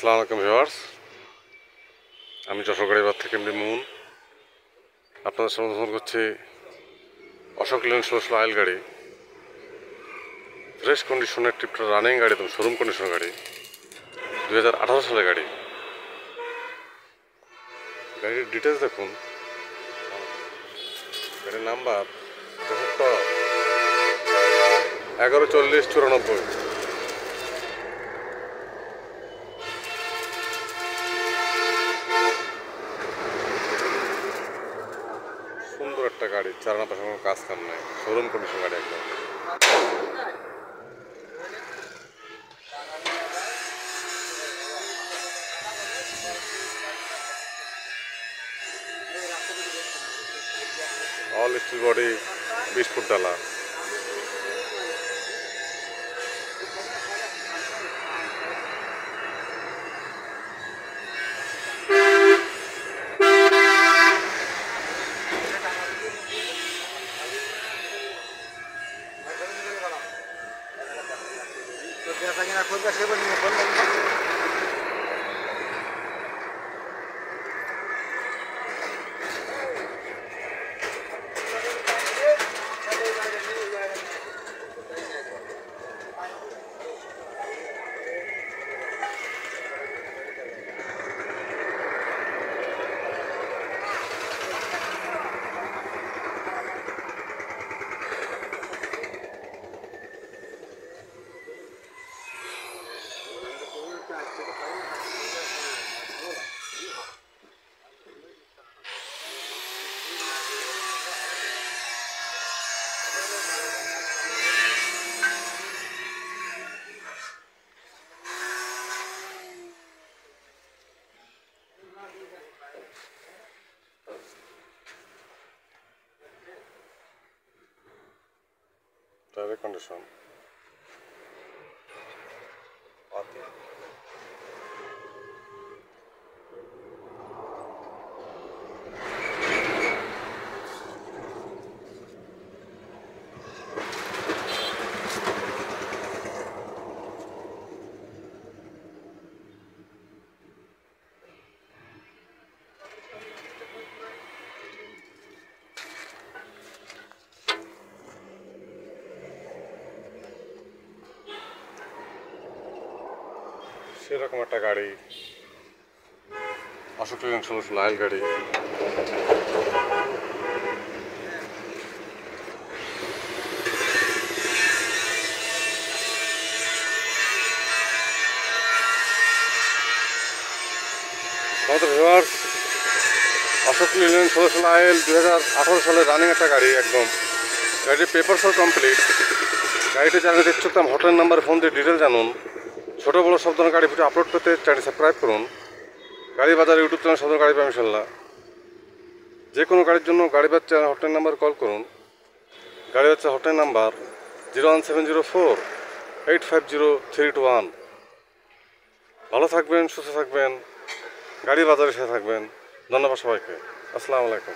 আসসালামু আলাইকুম ভিউয়ার্স, আমি যশোর থেকে এমডি মুন আপনাদের সম্বোধন করছি। অশোক লেল্যান্ড 16 আইল গাড়ি, ফ্রেশ কন্ডিশনের ট্রিপটা রানিং গাড়ি, একদম শোরুম কন্ডিশন গাড়ি, 2018 সালের গাড়ি। গাড়ির ডিটেলস দেখুন। গাড়ির নাম্বার 114094। সুন্দর একটা গাড়ি, চালানোর পাশে কোনো কাজ কাম নেই, শোরুম কন্ডিশন গাড়ি একদম। অল স্টিল বডি, 20 ফুট ডালা। টায়ারের কন্ডিশন সেরকম একটা গাড়ি, অশোক লেল্যান্ড 16 আইল গাড়ি। আমাদের ভিউয়ার্স, অশোক লেল্যান্ড 16 আইল 2018 সালে রানিং একটা গাড়ি একদম। গাড়ির পেপার সব কমপ্লিট। গাড়িটি জানিয়ে ইচ্ছুক হটলাইন নাম্বারে ফোন দিয়ে ডিটেল জানুন। ছোটো বড়ো সব ধরনের গাড়ি ভিডিও আপলোড পেতে চ্যানেল সাবস্ক্রাইব করুন। গাড়ি বাজার ইউটিউব চ্যানেল সব ধরনের গাড়ি পাবেন ইনশাল্লাহ। যে কোনো গাড়ির জন্য গাড়ি বাচ্চা হটলাইন নাম্বার কল করুন। গাড়ি বাচ্চা হটলাইন নাম্বার 01704-850-321। ভালো থাকবেন, সুস্থ থাকবেন, গাড়ি বাজারের সাথে থাকবেন। ধন্যবাদ সবাইকে। আসসালামু আলাইকুম।